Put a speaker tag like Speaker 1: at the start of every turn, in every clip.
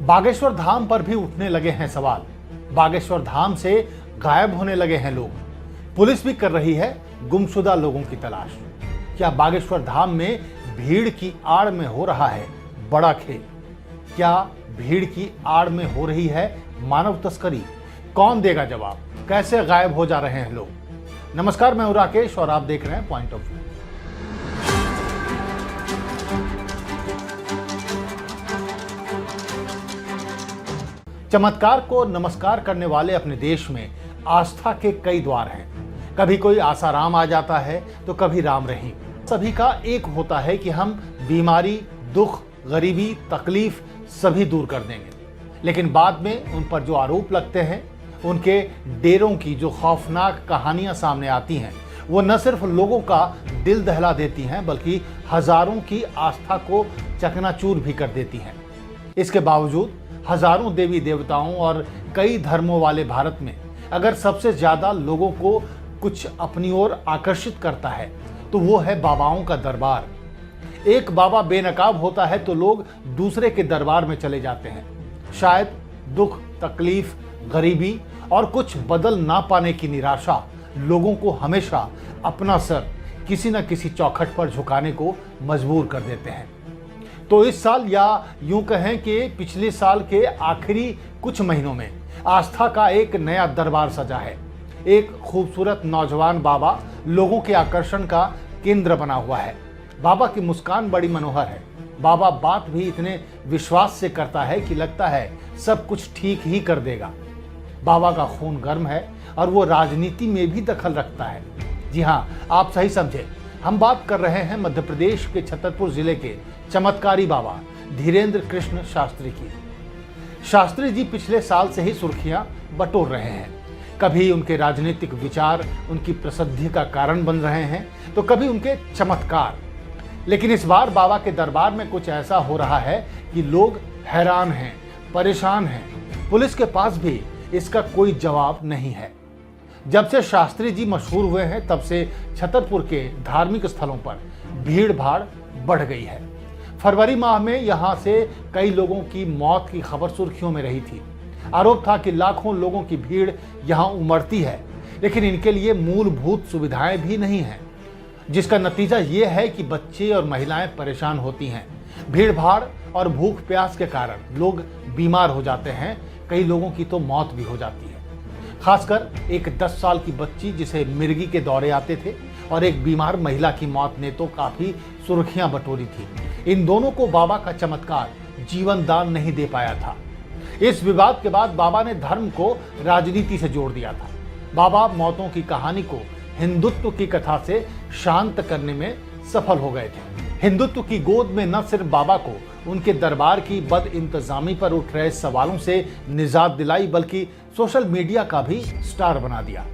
Speaker 1: बागेश्वर धाम पर भी उठने लगे हैं सवाल। बागेश्वर धाम से गायब होने लगे हैं लोग। पुलिस भी कर रही है गुमशुदा लोगों की तलाश। क्या बागेश्वर धाम में भीड़ की आड़ में हो रहा है बड़ा खेल? क्या भीड़ की आड़ में हो रही है मानव तस्करी? कौन देगा जवाब? कैसे गायब हो जा रहे हैं लोग? नमस्कार, मैं हूं राकेश और आप देख रहे हैं पॉइंट ऑफ व्यू। चमत्कार को नमस्कार करने वाले अपने देश में आस्था के कई द्वार हैं। कभी कोई आसाराम आ जाता है तो कभी राम रहीम। सभी का एक होता है कि हम बीमारी, दुख, गरीबी, तकलीफ सभी दूर कर देंगे। लेकिन बाद में उन पर जो आरोप लगते हैं, उनके डेरों की जो खौफनाक कहानियां सामने आती हैं, वो न सिर्फ लोगों का दिल दहला देती हैं बल्कि हजारों की आस्था को चकनाचूर भी कर देती हैं। इसके बावजूद हजारों देवी देवताओं और कई धर्मों वाले भारत में अगर सबसे ज्यादा लोगों को कुछ अपनी ओर आकर्षित करता है तो वो है बाबाओं का दरबार। एक बाबा बेनकाब होता है तो लोग दूसरे के दरबार में चले जाते हैं। शायद दुख, तकलीफ, गरीबी और कुछ बदल ना पाने की निराशा लोगों को हमेशा अपना सर किसी न किसी चौखट पर झुकाने को मजबूर कर देते हैं। तो इस साल, या यूं कहें कि पिछले साल के आखिरी कुछ महीनों में आस्था का एक नया दरबार सजा है। एक खूबसूरत नौजवान बाबा लोगों के आकर्षण का केंद्र बना हुआ है। बाबा की मुस्कान बड़ी मनोहर है। बाबा बात भी इतने विश्वास से करता है कि लगता है सब कुछ ठीक ही कर देगा। बाबा का खून गर्म है और वो राजनीति में भी दखल रखता है। जी हाँ, आप सही समझे, हम बात कर रहे हैं मध्य प्रदेश के छतरपुर जिले के चमत्कारी बाबा धीरेन्द्र कृष्ण शास्त्री की। शास्त्री जी पिछले साल से ही सुर्खियां बटोर रहे हैं। कभी उनके राजनीतिक विचार उनकी प्रसिद्धि का कारण बन रहे हैं तो कभी उनके चमत्कार। लेकिन इस बार बाबा के दरबार में कुछ ऐसा हो रहा है कि लोग हैरान हैं, परेशान हैं। पुलिस के पास भी इसका कोई जवाब नहीं है। जब से शास्त्री जी मशहूर हुए हैं तब से छतरपुर के धार्मिक स्थलों पर भीड़ भाड़ बढ़ गई है। फरवरी माह में यहां से कई लोगों की मौत की खबर सुर्खियों में रही थी। आरोप था कि लाखों लोगों की भीड़ यहां उमड़ती है, लेकिन इनके लिए मूलभूत सुविधाएं भी नहीं हैं, जिसका नतीजा ये है कि बच्चे और महिलाएं परेशान होती हैं। भीड़ भाड़ और भूख प्यास के कारण लोग बीमार हो जाते हैं। कई लोगों की तो मौत भी हो जाती है। खासकर एक 10 साल की बच्ची जिसे मिर्गी के दौरे आते थे और एक बीमार महिला की मौत ने तो काफी सुर्खियां बटोरी थी। इन दोनों को बाबा का चमत्कार जीवन दान नहीं दे पाया था। इस विवाद के बाद बाबा ने धर्म को राजनीति से जोड़ दिया था। बाबा मौतों की कहानी को हिंदुत्व की कथा से शांत करने में सफल हो गए थे। हिंदुत्व की गोद में न सिर्फ बाबा को उनके दरबार की बद इंतजामी पर उठ रहे सवालों से निजात दिलाई बल्कि सोशल मीडिया का भी स्टार बना दिया।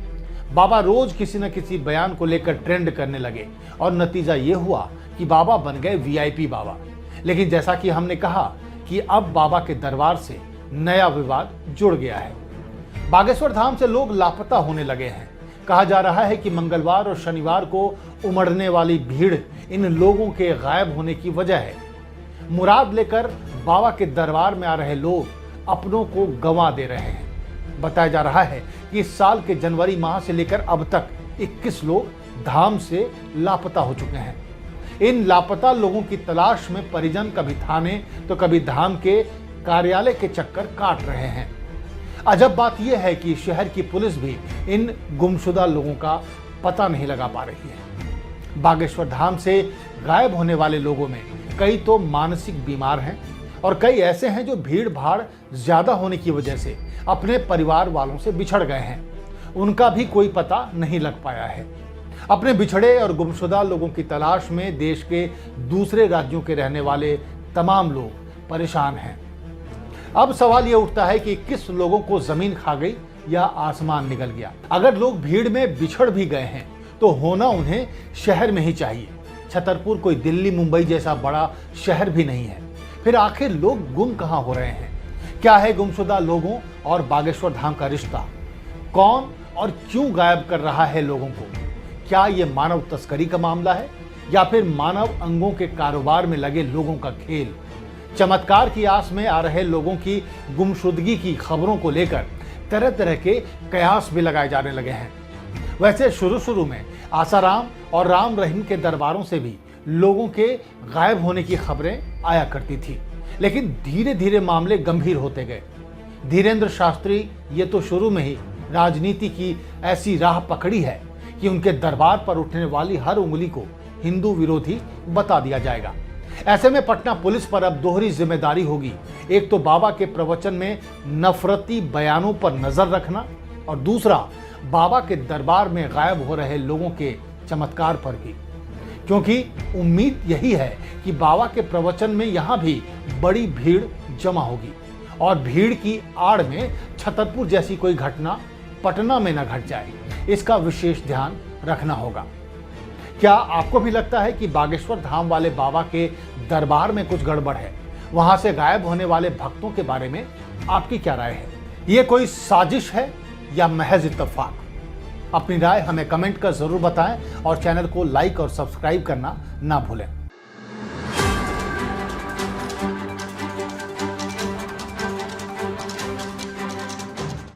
Speaker 1: बाबा रोज किसी न किसी बयान को लेकर ट्रेंड करने लगे और नतीजा ये हुआ कि बाबा बन गए वीआईपी बाबा। लेकिन जैसा कि हमने कहा कि अब बाबा के दरबार से नया विवाद जुड़ गया है। बागेश्वर धाम से लोग लापता होने लगे हैं। कहा जा रहा है कि मंगलवार और शनिवार को उमड़ने वाली भीड़ इन लोगों के गायब होने की वजह है। मुराद लेकर बाबा के दरबार में आ रहे लोग अपनों को गंवा दे रहे हैं। बताया जा रहा है कि इस साल के जनवरी माह से लेकर अब तक 21 लोग धाम से लापता हो चुके हैं। इन लापता लोगों की तलाश में परिजन कभी थाने तो कभी धाम के कार्यालय के चक्कर काट रहे हैं। अजब बात यह है कि शहर की पुलिस भी इन गुमशुदा लोगों का पता नहीं लगा पा रही है। बागेश्वर धाम से गायब होने वाले लोगों में कई तो मानसिक बीमार हैं और कई ऐसे हैं जो भीड़ भाड़ ज्यादा होने की वजह से अपने परिवार वालों से बिछड़ गए हैं। उनका भी कोई पता नहीं लग पाया है। अपने बिछड़े और गुमशुदा लोगों की तलाश में देश के दूसरे राज्यों के रहने वाले तमाम लोग परेशान हैं। अब सवाल यह उठता है कि किस लोगों को जमीन खा गई या आसमान निगल गया। अगर लोग भीड़ में बिछड़ भी गए हैं तो होना उन्हें शहर में ही चाहिए। छतरपुर कोई दिल्ली, मुंबई जैसा बड़ा शहर भी नहीं है। फिर आखिर लोग गुम कहां हो रहे हैं? क्या है गुमशुदा लोगों और बागेश्वर धाम का रिश्ता? कौन और क्यों गायब कर रहा है लोगों को? क्या ये मानव तस्करी का मामला है या फिर मानव अंगों के कारोबार में लगे लोगों का खेल? चमत्कार की आस में आ रहे लोगों की गुमशुदगी की खबरों को लेकर तरह तरह के कयास भी लगाए जाने लगे हैं। वैसे शुरू में आसाराम और राम रहीम के दरबारों से भी लोगों के गायब होने की खबरें आया करती थी, लेकिन धीरे धीरे मामले गंभीर होते गए। धीरेन्द्र शास्त्री ये तो शुरू में ही राजनीति की ऐसी राह पकड़ी है कि उनके दरबार पर उठने वाली हर उंगली को हिंदू विरोधी बता दिया जाएगा। ऐसे में पटना पुलिस पर अब दोहरी जिम्मेदारी होगी। एक तो बाबा के प्रवचन में नफरती बयानों पर नजर रखना और दूसरा बाबा के दरबार में गायब हो रहे लोगों के चमत्कार पर भी, क्योंकि उम्मीद यही है कि बाबा के प्रवचन में यहां भी बड़ी भीड़ जमा होगी और भीड़ की आड़ में छतरपुर जैसी कोई घटना पटना में न घट जाए, इसका विशेष ध्यान रखना होगा। क्या आपको भी लगता है कि बागेश्वर धाम वाले बाबा के दरबार में कुछ गड़बड़ है? वहां से गायब होने वाले भक्तों के बारे में आपकी क्या राय है? ये कोई साजिश है या महज इत्तेफाक? अपनी राय हमें कमेंट कर जरूर बताएं और चैनल को लाइक और सब्सक्राइब करना ना भूलें।